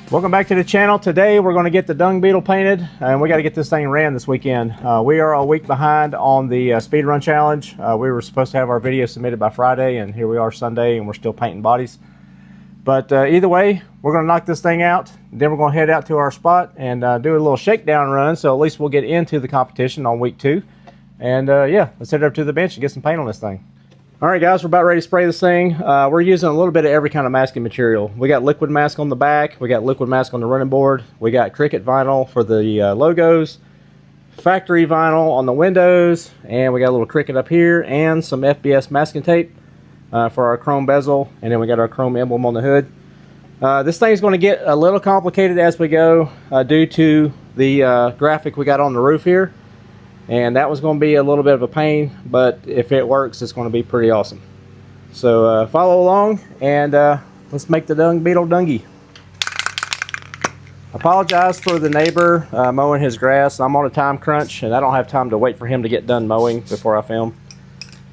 Welcome back to the channel. Today we're going to get the Dung Beetle painted, and we got to get this thing ran this weekend. We are a week behind on the speed run challenge. We were supposed to have our video submitted by Friday, and here we are Sunday, and we're still painting bodies. But either way, we're going to knock this thing out. Then we're going to head out to our spot and do a little shakedown run, so at least we'll get into the competition on week 2. And yeah, let's head up to the bench and get some paint on this thing. All right, guys, we're about ready to spray this thing. We're using a little bit of every kind of masking material. We got liquid mask on the back. We got liquid mask on the running board. We got Cricut vinyl for the logos, factory vinyl on the windows, and we got a little Cricut up here and some FBS masking tape for our chrome bezel, and then we got our chrome emblem on the hood. This thing's going to get a little complicated as we go due to the graphic we got on the roof here. And that was going to be a little bit of a pain, but if it works, it's going to be pretty awesome. So follow along, and let's make the Dung Beetle dungy. Apologize for the neighbor mowing his grass. I'm on a time crunch, and I don't have time to wait for him to get done mowing before I film.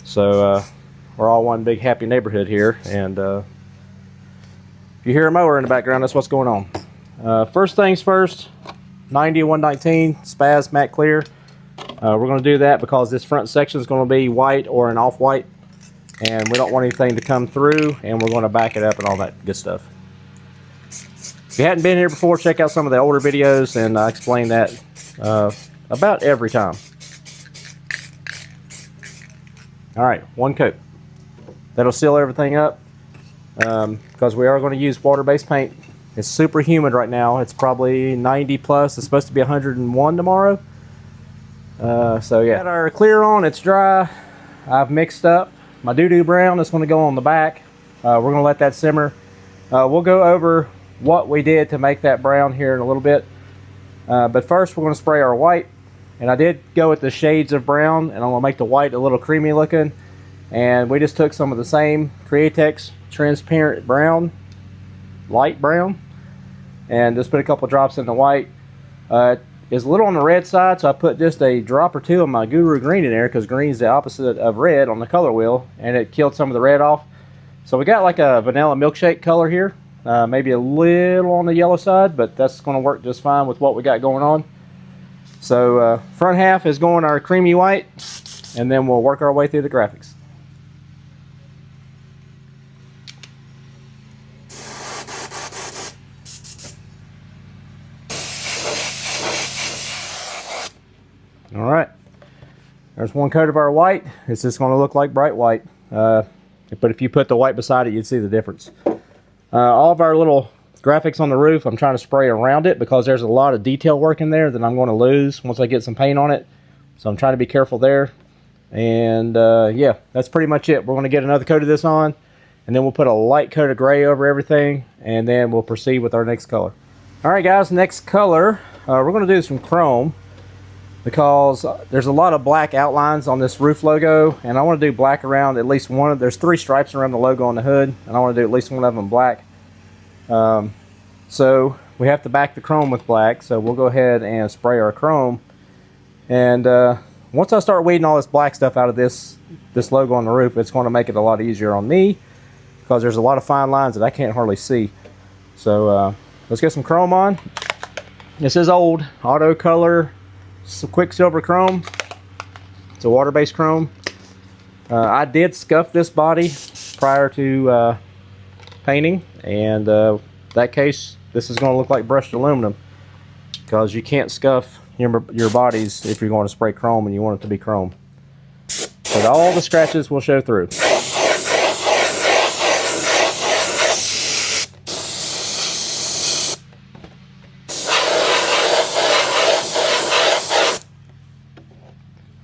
So we're all one big happy neighborhood here, and if you hear a mower in the background, that's what's going on. First things first, 90-119 Spaz Matte Clear. We're going to do that because this front section is going to be white or an off-white, and we don't want anything to come through, and we're going to back it up and all that good stuff. If you hadn't been here before, check out some of the older videos, and I explain that about every time. Alright, one coat. That'll seal everything up because we are going to use water-based paint. It's super humid right now. It's probably 90 plus. It's supposed to be 101 tomorrow. So yeah, got our clear on, it's dry. I've mixed up my doo-doo brown that's going to go on the back. We're going to let that simmer. We'll go over what we did to make that brown here in a little bit. But first we're going to spray our white. And I did go with the shades of brown, and I'm going to make the white a little creamy looking. And we just took some of the same Createx transparent brown, light brown, and just put a couple drops in the white. Is a little on the red side, so I put just a drop or two of my Guru Green in there because green is the opposite of red on the color wheel, and it killed some of the red off. So we got like a vanilla milkshake color here, maybe a little on the yellow side, but that's going to work just fine with what we got going on. So front half is going our creamy white, and then we'll work our way through the graphics. Alright, there's one coat of our white. It's just going to look like bright white. But if you put the white beside it, you'd see the difference. All of our little graphics on the roof, I'm trying to spray around it because there's a lot of detail work in there that I'm going to lose once I get some paint on it. So I'm trying to be careful there. And yeah, that's pretty much it. We're going to get another coat of this on, and then we'll put a light coat of gray over everything, and then we'll proceed with our next color. Alright guys, next color, we're going to do some chrome, because there's a lot of black outlines on this roof logo, and I want to do black around at least one of, there's 3 stripes around the logo on the hood, and I want to do at least one of them black. So we have to back the chrome with black, so we'll go ahead and spray our chrome. And once I start weeding all this black stuff out of this logo on the roof, it's going to make it a lot easier on me, because there's a lot of fine lines that I can't hardly see. So let's get some chrome on. This is old auto color, some Quicksilver chrome. It's a water-based chrome. I did scuff this body prior to painting, and that case, this is going to look like brushed aluminum, because you can't scuff your bodies if you're going to spray chrome and you want it to be chrome. But all the scratches will show through.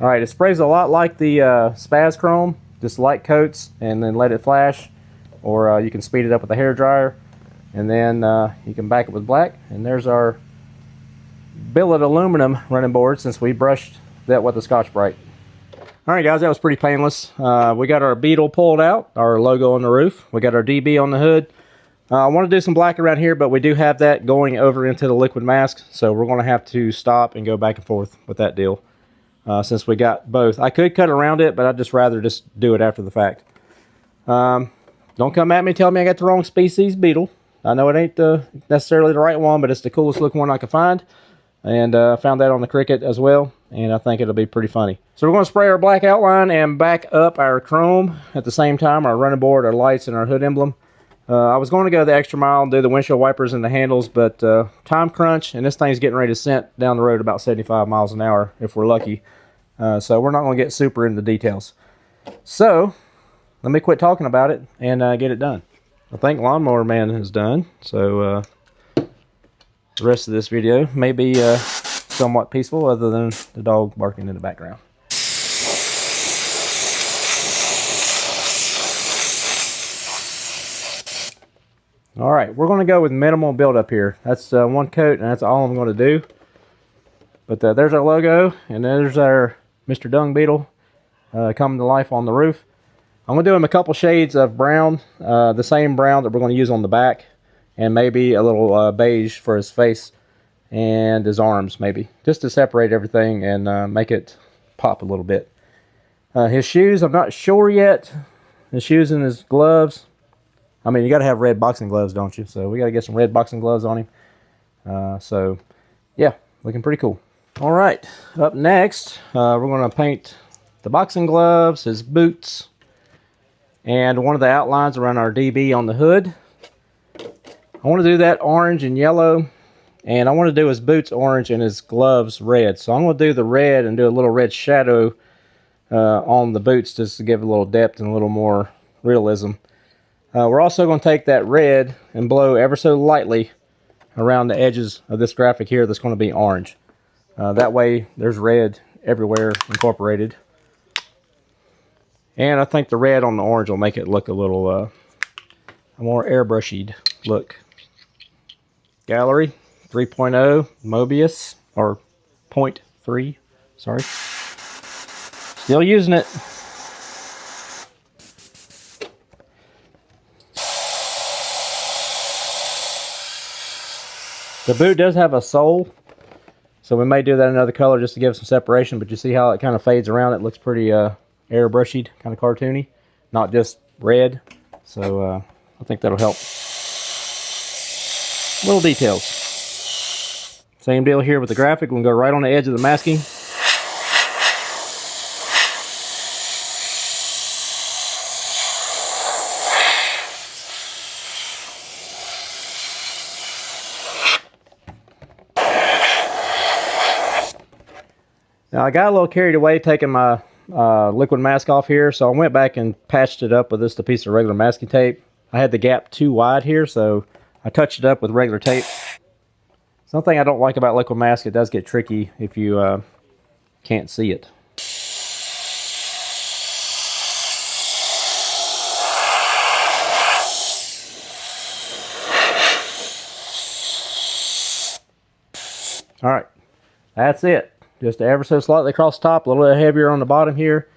Alright, it sprays a lot like the Spaz Chrome, just light coats and then let it flash, or you can speed it up with a hair dryer, and then you can back it with black. And there's our billet aluminum running board, since we brushed that with the Scotch-Brite. Alright guys, that was pretty painless. We got our Beetle pulled out, our logo on the roof. We got our DB on the hood. I want to do some black around here, but we do have that going over into the liquid mask, so we're going to have to stop and go back and forth with that deal. Since we got both. I could cut around it, but I'd just rather just do it after the fact. Don't come at me and tell me I got the wrong species beetle. I know it ain't necessarily the right one, but it's the coolest looking one I could find. And I found that on the Cricut as well, and I think it'll be pretty funny. So we're going to spray our black outline and back up our chrome at the same time, our running board, our lights, and our hood emblem. I was going to go the extra mile and do the windshield wipers and the handles, but time crunch, and this thing's getting ready to scent down the road about 75 miles an hour if we're lucky. So we're not going to get super into the details. So let me quit talking about it and get it done. I think Lawnmower Man is done, so the rest of this video may be somewhat peaceful other than the dog barking in the background. All right, we're going to go with minimal buildup here. That's one coat, and that's all I'm going to do. But there's our logo, and there's our Mr. Dung Beetle coming to life on the roof. I'm going to do him a couple shades of brown, the same brown that we're going to use on the back, and maybe a little beige for his face and his arms, maybe, just to separate everything and make it pop a little bit. His shoes, I'm not sure yet. His shoes and his gloves. I mean, you got to have red boxing gloves, don't you? So we got to get some red boxing gloves on him. So, yeah, looking pretty cool. All right, up next, we're going to paint the boxing gloves, his boots, and one of the outlines around our DB on the hood. I want to do that orange and yellow, and I want to do his boots orange and his gloves red. So I'm going to do the red and do a little red shadow on the boots just to give a little depth and a little more realism. We're also going to take that red and blow ever so lightly around the edges of this graphic here that's going to be orange. That way there's red everywhere incorporated. And I think the red on the orange will make it look a little a more airbrushed look. Gallery 3.0 Mobius, or 0.3, sorry. Still using it. The boot does have a sole, so we may do that in another color just to give some separation, but you see how it kind of fades around? It looks pretty airbrushed, kind of cartoony, not just red. So I think that'll help. Little details. Same deal here with the graphic. We'll go right on the edge of the masking. Now I got a little carried away taking my liquid mask off here, so I went back and patched it up with just a piece of regular masking tape. I had the gap too wide here, so I touched it up with regular tape. Something I don't like about liquid mask, it does get tricky if you can't see it. All right, that's it. Just ever so slightly across the top, a little bit heavier on the bottom here.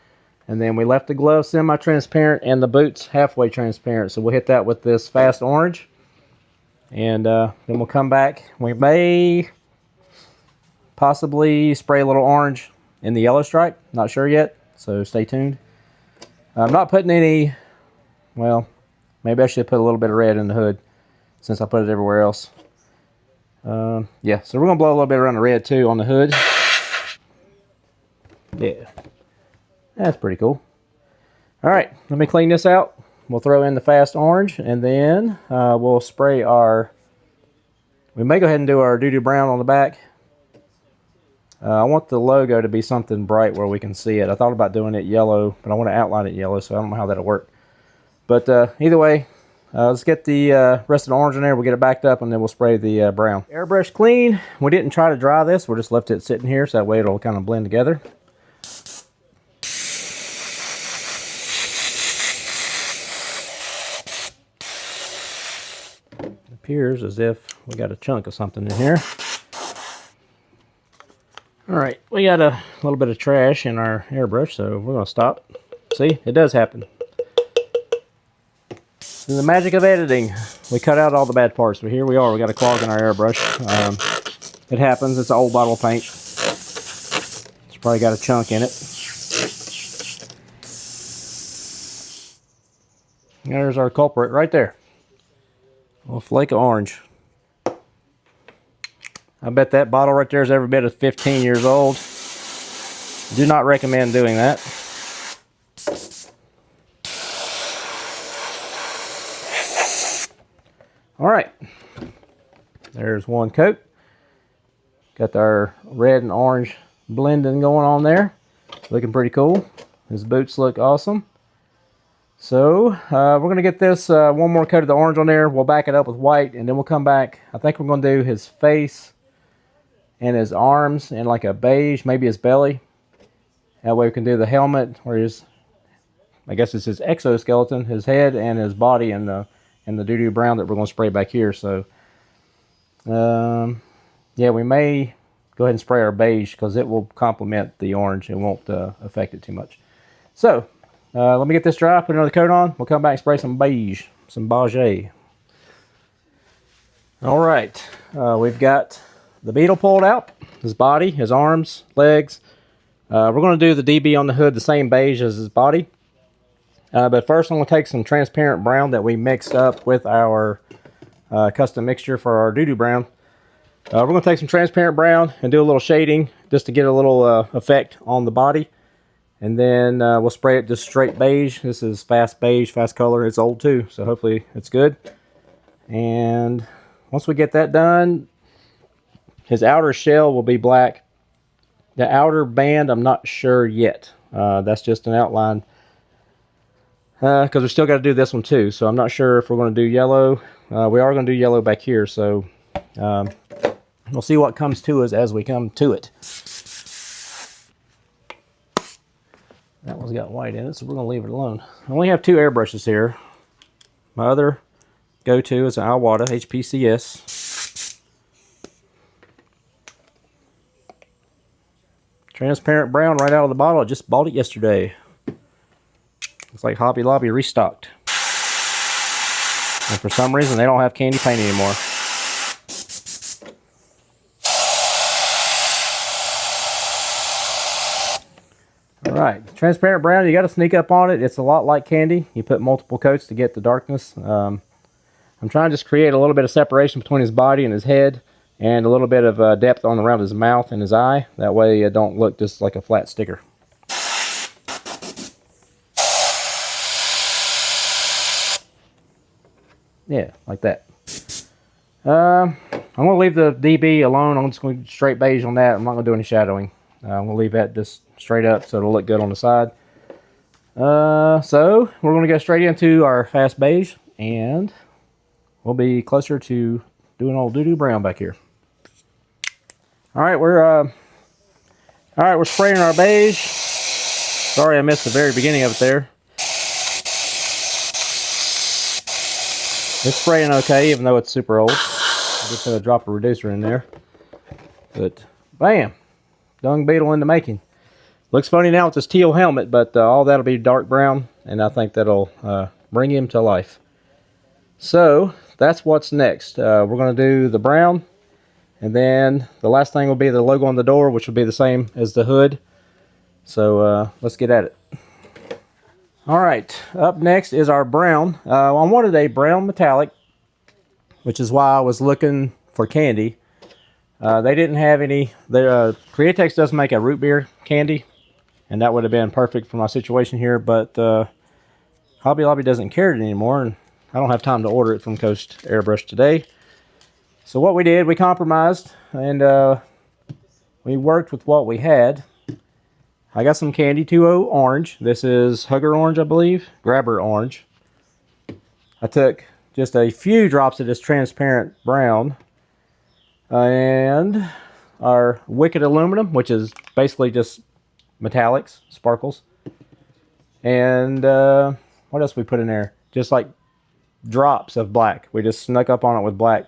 And then we left the gloves semi-transparent and the boots halfway transparent. So we'll hit that with this fast orange. And then we'll come back. We may possibly spray a little orange in the yellow stripe. Not sure yet, so stay tuned. I'm not putting any, well, maybe I should put a little bit of red in the hood since I put it everywhere else. Yeah, so we're going to blow a little bit around the red too on the hood. Yeah, that's pretty cool. All right, let me clean this out. We'll throw in the fast orange, and then we'll spray our, we may go ahead and do our doo-doo brown on the back. I want the logo to be something bright where we can see it. I thought about doing it yellow, but I want to outline it yellow, so I don't know how that'll work. But either way, let's get the rest of the orange in there. We'll get it backed up, and then we'll spray the brown. Airbrush clean. We didn't try to dry this. We just left it sitting here, so that way it'll kind of blend together. Appears as if we got a chunk of something in here. All right, we got a little bit of trash in our airbrush, so we're going to stop. See, it does happen. This is the magic of editing. We cut out all the bad parts, but here we are. We got a clog in our airbrush. It happens. It's an old bottle of paint. It's probably got a chunk in it. There's our culprit right there. A little flake of orange. I bet that bottle right there is every bit of 15 years old. Do not recommend doing that. All right, there's one coat. Got our red and orange blending going on there. Looking pretty cool. His boots look awesome. So we're going to get this one more coat of the orange on there. We'll back it up with white, and then we'll come back. I think we're going to do his face and his arms in like a beige, maybe his belly. That way we can do the helmet, or his, I guess it's his exoskeleton, his head and his body, and the doo-doo brown that we're going to spray back here. So yeah, we may go ahead and spray our beige because it will complement the orange. It won't affect it too much. So let me get this dry, put another coat on. We'll come back and spray some beige, some beige. All right, we've got the Beetle pulled out, his body, his arms, legs. We're going to do the DB on the hood the same beige as his body. But first I'm going to take some transparent brown that we mixed up with our custom mixture for our doo-doo brown. We're going to take some transparent brown and do a little shading just to get a little effect on the body. And then we'll spray it just straight beige. This is fast beige, fast color. It's old too, so hopefully it's good. And once we get that done, his outer shell will be black. The outer band, I'm not sure yet. That's just an outline. Because we still got to do this one too. So I'm not sure if we're going to do yellow. We are going to do yellow back here. So we'll see what comes to us as we come to it. That one's got white in it, so we're going to leave it alone. I only have two airbrushes here. My other go-to is an Iwata HPCS. Transparent brown right out of the bottle. I just bought it yesterday. Looks like Hobby Lobby restocked. And for some reason, they don't have candy paint anymore. Alright, transparent brown, you got to sneak up on it. It's a lot like candy. You put multiple coats to get the darkness. I'm trying to just create a little bit of separation between his body and his head, and a little bit of depth on around his mouth and his eye. That way it don't look just like a flat sticker. Yeah, like that. I'm going to leave the DB alone. I'm just going to straight beige on that. I'm not going to do any shadowing. I'm going to leave that just straight up so it'll look good on the side. So we're going to go straight into our fast beige, and we'll be closer to doing old doo-doo brown back here. All right, we're spraying our beige. Sorry I missed the very beginning of it there. It's spraying okay, even though it's super old. I just had to drop a reducer in there. But, bam! Dung Beetle in the making. Looks funny now with this teal helmet, but all that'll be dark brown, and I think that'll bring him to life. So, that's what's next. We're going to do the brown, and then the last thing will be the logo on the door, which will be the same as the hood. So, let's get at it. Alright, up next is our brown. I wanted a brown metallic, which is why I was looking for candy. They didn't have any. Createx does make a root beer candy, and that would have been perfect for my situation here, but Hobby Lobby doesn't carry it anymore, and I don't have time to order it from Coast Airbrush today. So what we did, we compromised, and we worked with what we had. I got some Candy 2.0 orange. This is Hugger orange, I believe. Grabber orange. I took just a few drops of this transparent brown. And our Wicked aluminum, which is basically just metallics, sparkles. And what else we put in there? Just like drops of black. We just snuck up on it with black.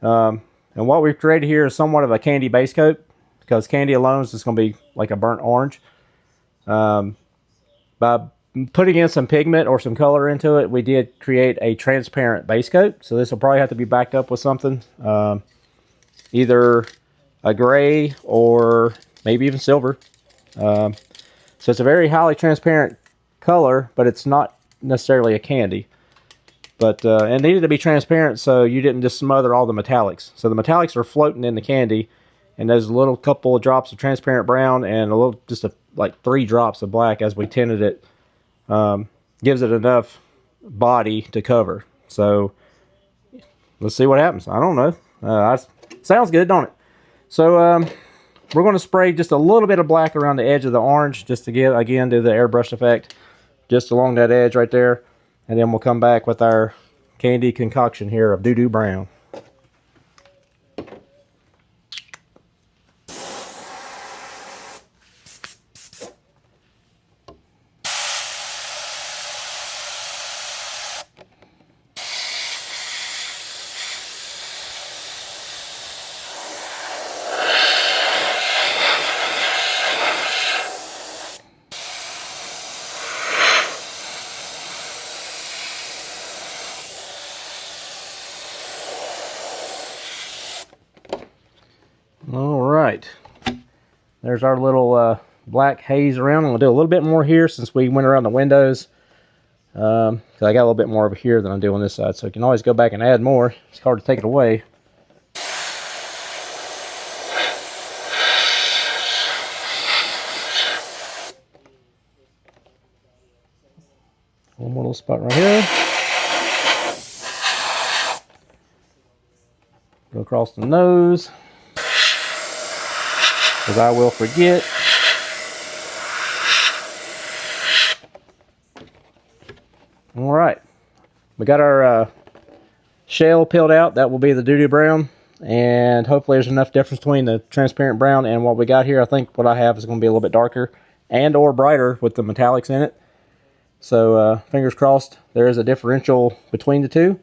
And what we've created here is somewhat of a candy base coat, because candy alone is just going to be like a burnt orange. By putting in some pigment or some color into it, we did create a transparent base coat. So this will probably have to be backed up with something. Either a gray or maybe even silver. So it's a very highly transparent color, but it's not necessarily a candy. But it needed to be transparent so you didn't just smother all the metallics. So the metallics are floating in the candy, and there's a little couple of drops of transparent brown and a little, like 3 drops of black as we tinted it. Gives it enough body to cover. So let's see what happens. I don't know. Sounds good, don't it? So we're going to spray just a little bit of black around the edge of the orange just to get, again, do the airbrush effect just along that edge right there. And then we'll come back with our candy concoction here of doo-doo brown. Alright, there's our little black haze around. I'm going to do a little bit more here since we went around the windows. Because I got a little bit more over here than I do on this side, so you can always go back and add more. It's hard to take it away. One more little spot right here. Go across the nose, because I will forget. Alright, we got our shell peeled out. That will be the doo-doo brown, and hopefully there's enough difference between the transparent brown and what we got here. I think what I have is going to be a little bit darker and or brighter with the metallics in it. So fingers crossed there is a differential between the two,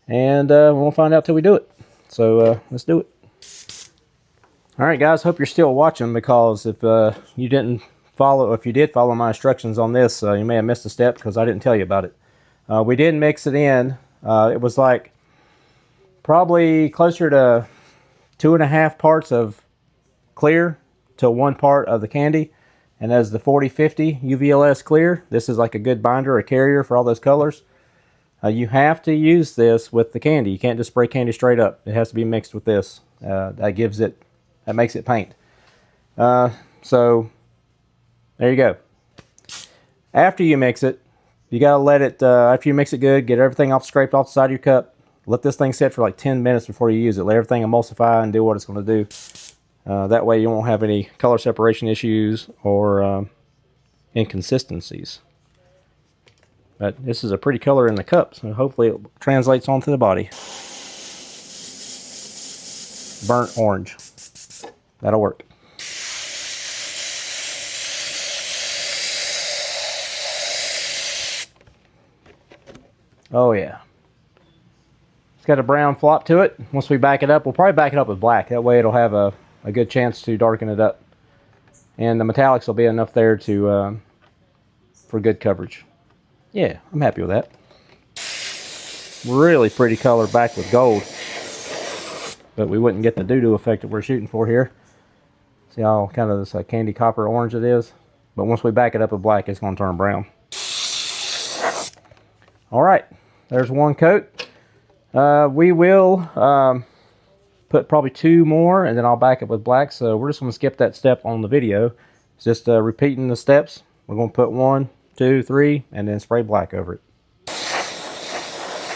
and we won't find out till we do it. So let's do it. Alright guys, hope you're still watching, because if you didn't follow, if you did follow my instructions on this, you may have missed a step because I didn't tell you about it. We did mix it in. It was like probably closer to 2.5 parts of clear to 1 part of the candy. And as the 4050 UVLS clear, this is like a good binder or carrier for all those colors. You have to use this with the candy. You can't just spray candy straight up. It has to be mixed with this. That makes it paint. So there you go. After you mix it, you gotta let it, after you mix it good, get everything scraped off the side of your cup. Let this thing sit for like 10 minutes before you use it. Let everything emulsify and do what it's gonna do. That way you won't have any color separation issues or inconsistencies. But this is a pretty color in the cup, so hopefully it translates onto the body. Burnt orange. That'll work. Oh yeah. It's got a brown flop to it. Once we back it up, we'll probably back it up with black. That way it'll have a good chance to darken it up. And the metallics will be enough there to for good coverage. Yeah, I'm happy with that. Really pretty color back with gold. But we wouldn't get the doo-doo effect that we're shooting for here. See how kind of this candy copper orange it is? But once we back it up with black, it's going to turn brown. Alright, there's 1 coat. We will put probably 2 more, and then I'll back it with black. So we're just going to skip that step on the video. It's just repeating the steps. We're going to put 1, 2, 3, and then spray black over it.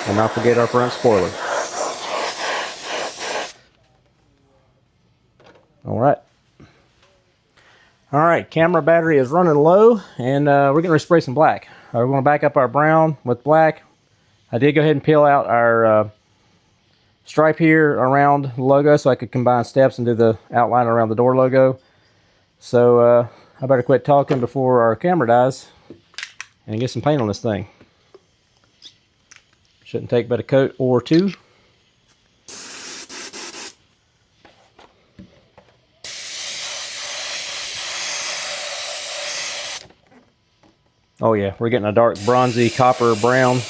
And not forget our front spoiler. Alright. Alright, camera battery is running low, and we're going to spray some black. We're going to back up our brown with black. I did go ahead and peel out our stripe here around the logo so I could combine steps and do the outline around the door logo. So I better quit talking before our camera dies and get some paint on this thing. Shouldn't take but a coat or 2. Oh yeah, we're getting a dark bronzy copper brown.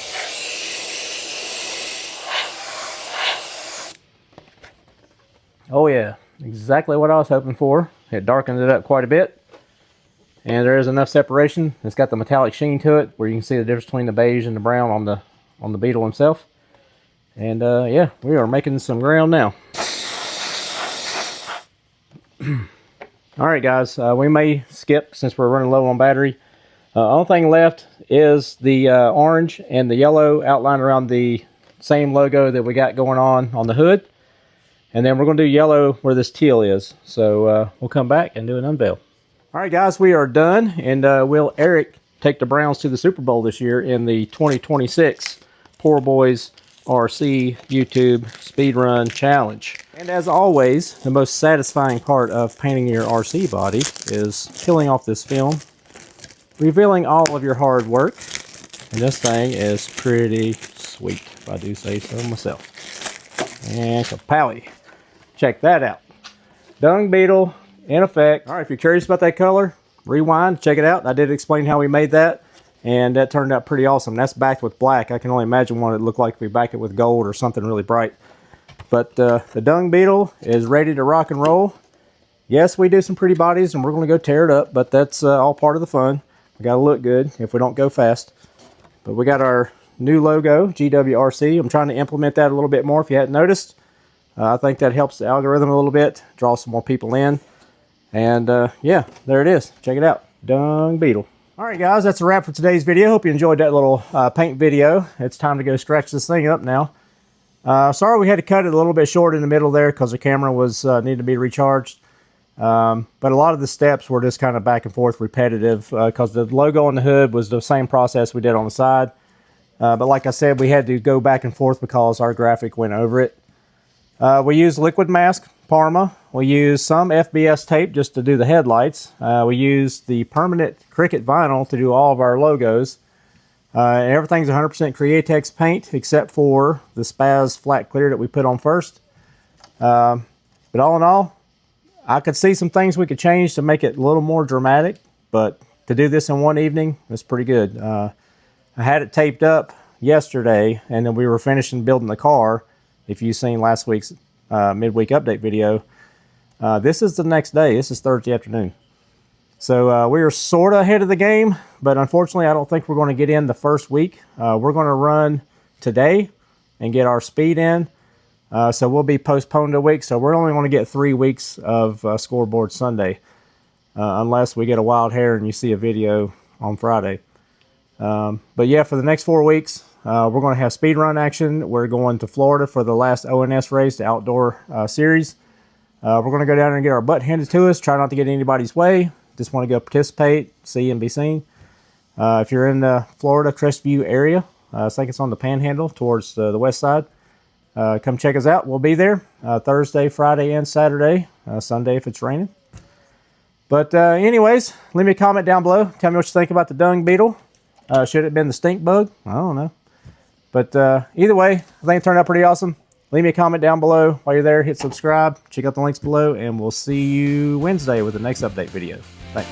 Oh yeah, exactly what I was hoping for. It darkened it up quite a bit. And there is enough separation. It's got the metallic sheen to it where you can see the difference between the beige and the brown on the Beetle himself. And yeah, we are making some ground now. Alright guys, we may skip since we're running low on battery. Only thing left is the orange and the yellow outlined around the same logo that we got going on the hood. And then we're going to do yellow where this teal is. So we'll come back and do an unveil. Alright guys, we are done. And will Eric take the Browns to the Super Bowl this year in the 2026 Poor Boys RC YouTube Speedrun Challenge? And as always, the most satisfying part of painting your RC body is peeling off this film, revealing all of your hard work. And this thing is pretty sweet, if I do say so myself. And kapowie. Check that out. Dung Beetle in effect. All right, if you're curious about that color, rewind, check it out. I did explain how we made that, and that turned out pretty awesome. That's backed with black. I can only imagine what it looked like if we back it with gold or something really bright. But the Dung Beetle is ready to rock and roll. Yes, we do some pretty bodies, and we're going to go tear it up, but that's all part of the fun. We got to look good if we don't go fast. But we got our new logo, GWRC. I'm trying to implement that a little bit more if you hadn't noticed. I think that helps the algorithm a little bit, draw some more people in. And yeah, there it is. Check it out, Dung Beetle. All right, guys, that's a wrap for today's video. Hope you enjoyed that little paint video. It's time to go scratch this thing up now. Sorry we had to cut it a little bit short in the middle there because the camera was needed to be recharged. But a lot of the steps were just kind of back and forth repetitive because the logo on the hood was the same process we did on the side. But like I said, we had to go back and forth because our graphic went over it. We used liquid mask, Parma. We used some FBS tape just to do the headlights. We used the permanent Cricut vinyl to do all of our logos. And everything's 100% Createx paint except for the Spaz flat clear that we put on first. But all in all, I could see some things we could change to make it a little more dramatic. But to do this in one evening, it's pretty good. I had it taped up yesterday, and then we were finishing building the car. If you've seen last week's midweek update video, this is the next day. This is Thursday afternoon. So we are sort of ahead of the game, but unfortunately I don't think we're going to get in the first week. We're going to run today and get our speed in. So we'll be postponed a week. So we're only going to get 3 weeks of Scoreboard Sunday, unless we get a wild hair and you see a video on Friday. But yeah, for the next 4 weeks, we're going to have speed run action. We're going to Florida for the last ONS race, the outdoor series. We're going to go down and get our butt handed to us. Try not to get anybody's way. Just want to go participate, see and be seen. If you're in the Florida Crestview area, I think it's on the Panhandle towards the west side. Come check us out. We'll be there Thursday, Friday, and Saturday. Sunday if it's raining. But anyways, leave me a comment down below. Tell me what you think about the Dung Beetle. Should it have been the stink bug? I don't know. But either way, I think it turned out pretty awesome. Leave me a comment down below. While you're there, hit subscribe. Check out the links below, and we'll see you Wednesday with the next update video. Thanks.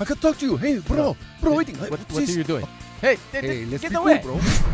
I can talk to you. Hey, bro, waiting. What are you doing? Hey, Hey, let's get be away! cool, bro.